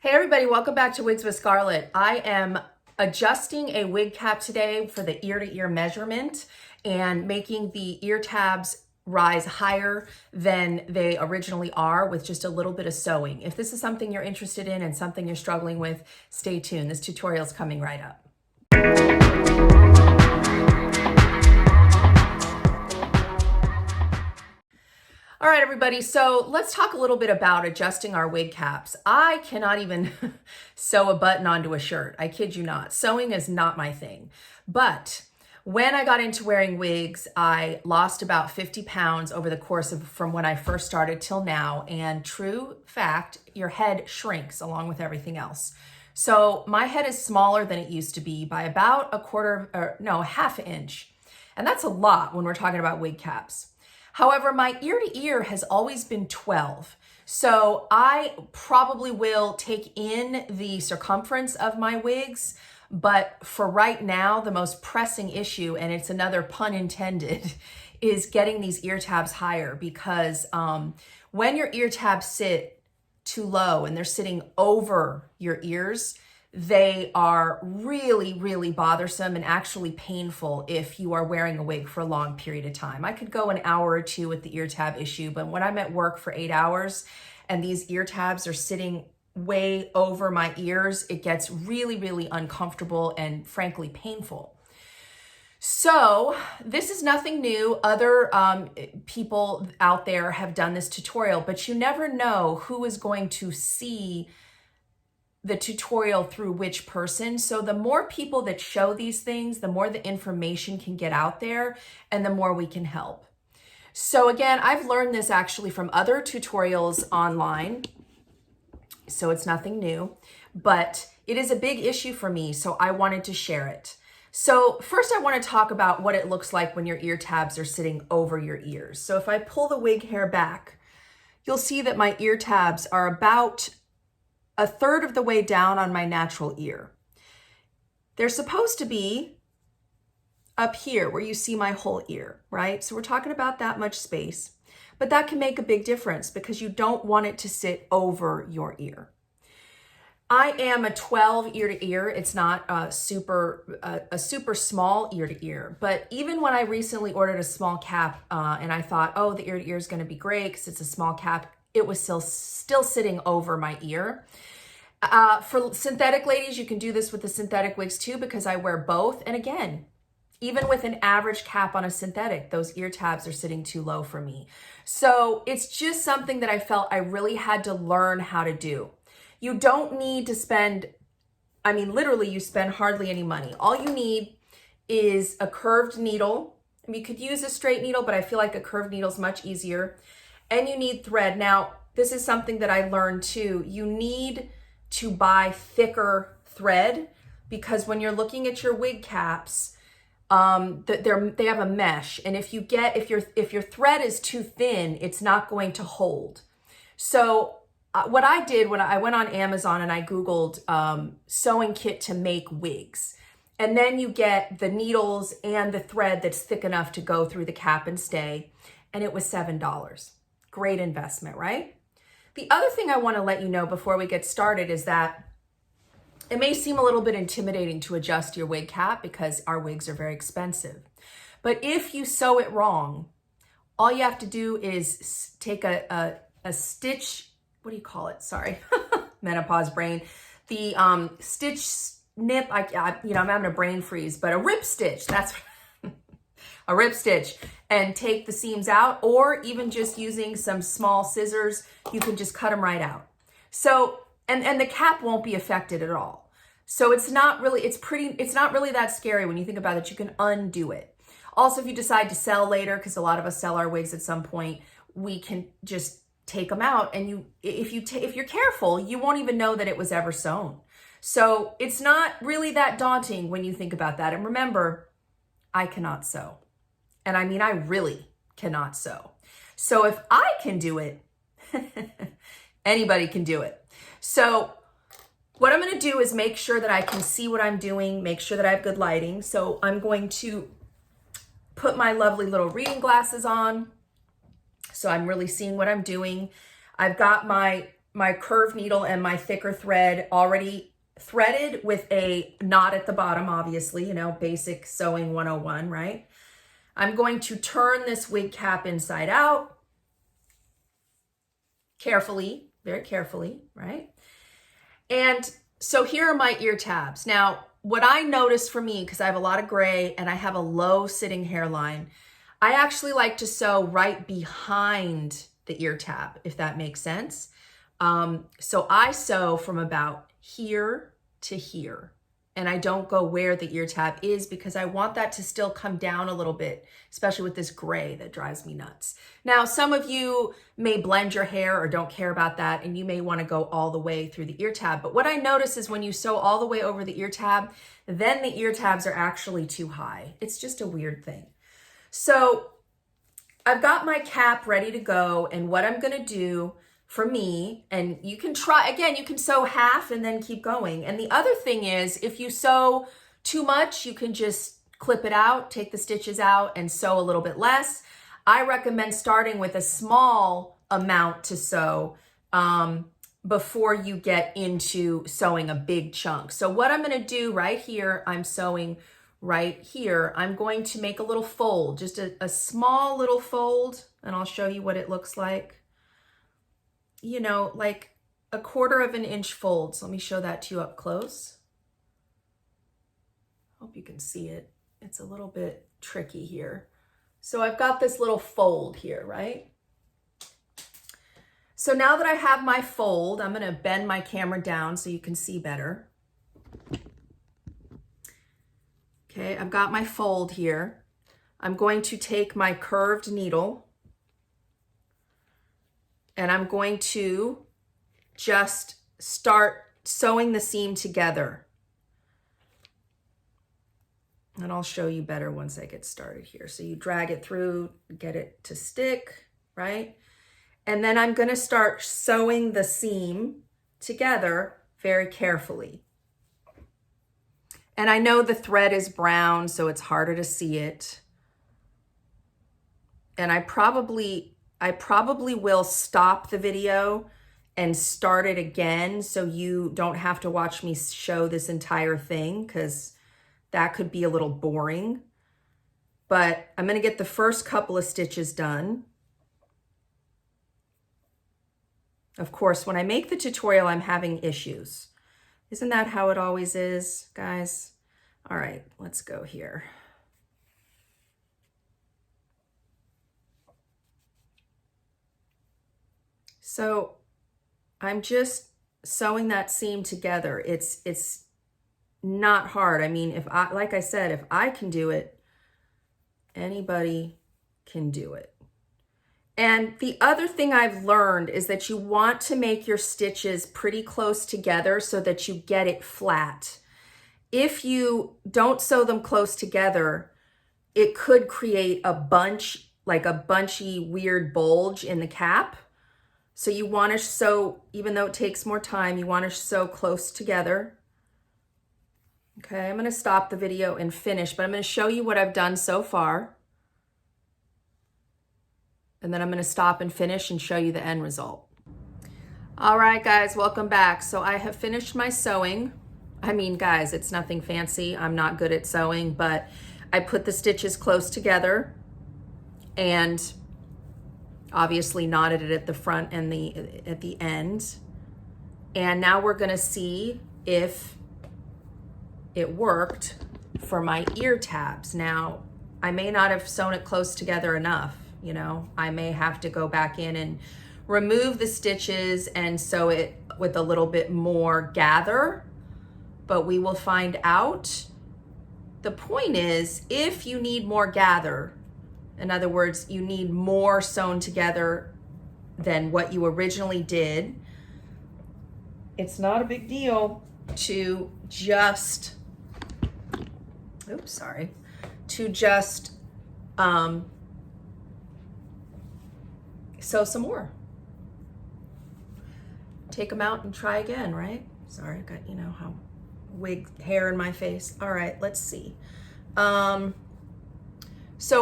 Hey everybody, welcome back to Wigs with Scarlett. I am adjusting a wig cap today for the ear-to-ear measurement and making the ear tabs rise higher than they originally are with just a little bit of sewing. If this is something you're interested in and something you're struggling with, stay tuned. This tutorial is coming right up. All right, everybody, so let's talk a little bit about adjusting our wig caps. I cannot even sew a button onto a shirt. I kid you not. Sewing is not my thing. But when I got into wearing wigs, I lost about 50 pounds over the course of from when I first started till now. And true fact, your head shrinks along with everything else. So my head is smaller than it used to be by about half an inch. And that's a lot when we're talking about wig caps. However, my ear to ear has always been 12. So I probably will take in the circumference of my wigs, but for right now, the most pressing issue, and it's another pun intended, is getting these ear tabs higher because when your ear tabs sit too low and they're sitting over your ears, they are really, really bothersome and actually painful if you are wearing a wig for a long period of time. I could go an hour or two with the ear tab issue, but when I'm at work for 8 hours and these ear tabs are sitting way over my ears, it gets really, really uncomfortable and frankly painful. So this is nothing new. Other people out there have done this tutorial, but you never know who is going to see the tutorial through which person. So the more people that show these things, the more the information can get out there and the more we can help. So again, I've learned this actually from other tutorials online. So it's nothing new, but it is a big issue for me. So I wanted to share it. So first I want to talk about what it looks like when your ear tabs are sitting over your ears. So if I pull the wig hair back, you'll see that my ear tabs are about a third of the way down on my natural ear. They're supposed to be up here where you see my whole ear, right? So we're talking about that much space, but that can make a big difference because you don't want it to sit over your ear. I am a 12 ear to ear. It's not a super small ear to ear, but even when I recently ordered a small cap and I thought, oh, the ear to ear is going to be great because it's a small cap, it was still sitting over my ear. For synthetic ladies, you can do this with the synthetic wigs too because I wear both. And again, even with an average cap on a synthetic, those ear tabs are sitting too low for me. So it's just something that I felt I really had to learn how to do. You don't need to spend, literally you spend hardly any money. All you need is a curved needle. You could use a straight needle, but I feel like a curved needle is much easier. And you need thread. Now, this is something that I learned too. You need to buy thicker thread because when you're looking at your wig caps, they have a mesh. And if your thread is too thin, it's not going to hold. So what I did when I went on Amazon and I Googled sewing kit to make wigs. And then you get the needles and the thread that's thick enough to go through the cap and stay. And it was $7. Great investment, right? The other thing I want to let you know before we get started is that it may seem a little bit intimidating to adjust your wig cap because our wigs are very expensive. But if you sew it wrong, all you have to do is take a stitch, what do you call it? Sorry, menopause brain. The stitch snip, I'm having a brain freeze, but a rip stitch, that's a rip stitch, and take the seams out, or even just using some small scissors, you can just cut them right out. So, and the cap won't be affected at all. So it's not really that scary when you think about it. You can undo it. Also, if you decide to sell later, because a lot of us sell our wigs at some point, we can just take them out. And if you're careful, you won't even know that it was ever sewn. So it's not really that daunting when you think about that. And remember, I cannot sew. And I really cannot sew. So if I can do it, anybody can do it. So what I'm going to do is make sure that I can see what I'm doing, make sure that I have good lighting. So I'm going to put my lovely little reading glasses on so I'm really seeing what I'm doing. I've got my my curved needle and my thicker thread already threaded with a knot at the bottom, obviously, you know, basic sewing 101, right? I'm going to turn this wig cap inside out carefully, very carefully, right? And so here are my ear tabs. Now, what I noticed for me, because I have a lot of gray and I have a low sitting hairline, I actually like to sew right behind the ear tab, if that makes sense. So I sew from about here to here, and I don't go where the ear tab is because I want that to still come down a little bit, especially with this gray that drives me nuts. Now, some of you may blend your hair or don't care about that, and you may want to go all the way through the ear tab. But what I notice is when you sew all the way over the ear tab, then the ear tabs are actually too high. It's just a weird thing. So I've got my cap ready to go, and what I'm going to do for me, and you can try, again, you can sew half and then keep going. And the other thing is, if you sew too much, you can just clip it out, take the stitches out and sew a little bit less. I recommend starting with a small amount to sew before you get into sewing a big chunk. So what I'm going to do right here, I'm sewing right here. I'm going to make a little fold, just a small little fold, and I'll show you what it looks like. You know, like a 1/4 of an inch fold. So let me show that to you up close. Hope you can see it. It's a little bit tricky here. So I've got this little fold here, right? So now that I have my fold, I'm going to bend my camera down so you can see better. Okay, I've got my fold here. I'm going to take my curved needle and I'm going to just start sewing the seam together. And I'll show you better once I get started here. So you drag it through, get it to stick, right? And then I'm going to start sewing the seam together very carefully. And I know the thread is brown, so it's harder to see it. And I probably will stop the video and start it again so you don't have to watch me show this entire thing, because that could be a little boring. But I'm going to get the first couple of stitches done. Of course, when I make the tutorial, I'm having issues. Isn't that how it always is, guys? All right, let's go here. So I'm just sewing that seam together. It's not hard. I mean, like I said, if I can do it, anybody can do it. And the other thing I've learned is that you want to make your stitches pretty close together so that you get it flat. If you don't sew them close together, it could create a bunch, like a bunchy, weird bulge in the cap. So you want to sew, even though it takes more time, you want to sew close together. Okay, I'm going to stop the video and finish, but I'm going to show you what I've done so far. And then I'm going to stop and finish and show you the end result. All right, guys, welcome back. So I have finished my sewing. I mean, guys, it's nothing fancy. I'm not good at sewing, but I put the stitches close together and obviously knotted it at the front and at the end. And now we're going to see if it worked for my ear tabs. Now, I may not have sewn it close together enough. You know, I may have to go back in and remove the stitches and sew it with a little bit more gather, but we will find out. The point is, if you need more gather, in other words, you need more sewn together than what you originally did, it's not a big deal to just, sew some more. Take them out and try again, right? Sorry, I got, you know, how wig hair in my face. All right, let's see. So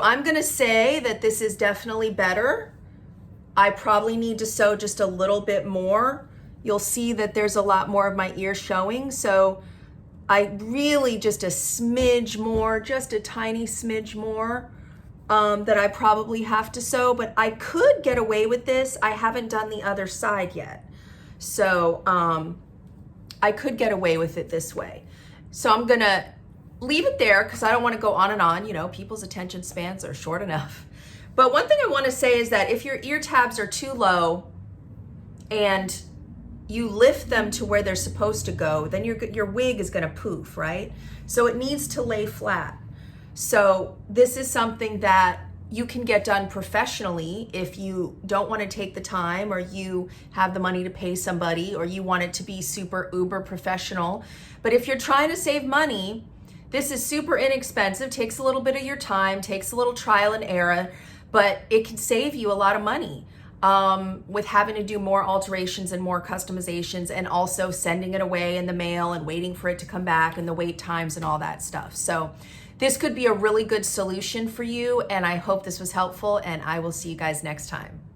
I'm gonna say that this is definitely better. I probably need to sew just a little bit more you'll see that there's a lot more of my ear showing. So I really just a smidge more, just a tiny smidge more that I probably have to sew, but I could get away with this. I haven't done the other side yet. So I could get away with it this way. So I'm gonna leave it there because I don't want to go on and on. You know, people's attention spans are short enough. But one thing I want to say is that if your ear tabs are too low and you lift them to where they're supposed to go, then your wig is gonna poof, right? So it needs to lay flat. So this is something that you can get done professionally if you don't want to take the time, or you have the money to pay somebody, or you want it to be super uber professional. But if you're trying to save money, this is super inexpensive, takes a little bit of your time, takes a little trial and error, but it can save you a lot of money with having to do more alterations and more customizations, and also sending it away in the mail and waiting for it to come back and the wait times and all that stuff. So this could be a really good solution for you, and I hope this was helpful, and I will see you guys next time.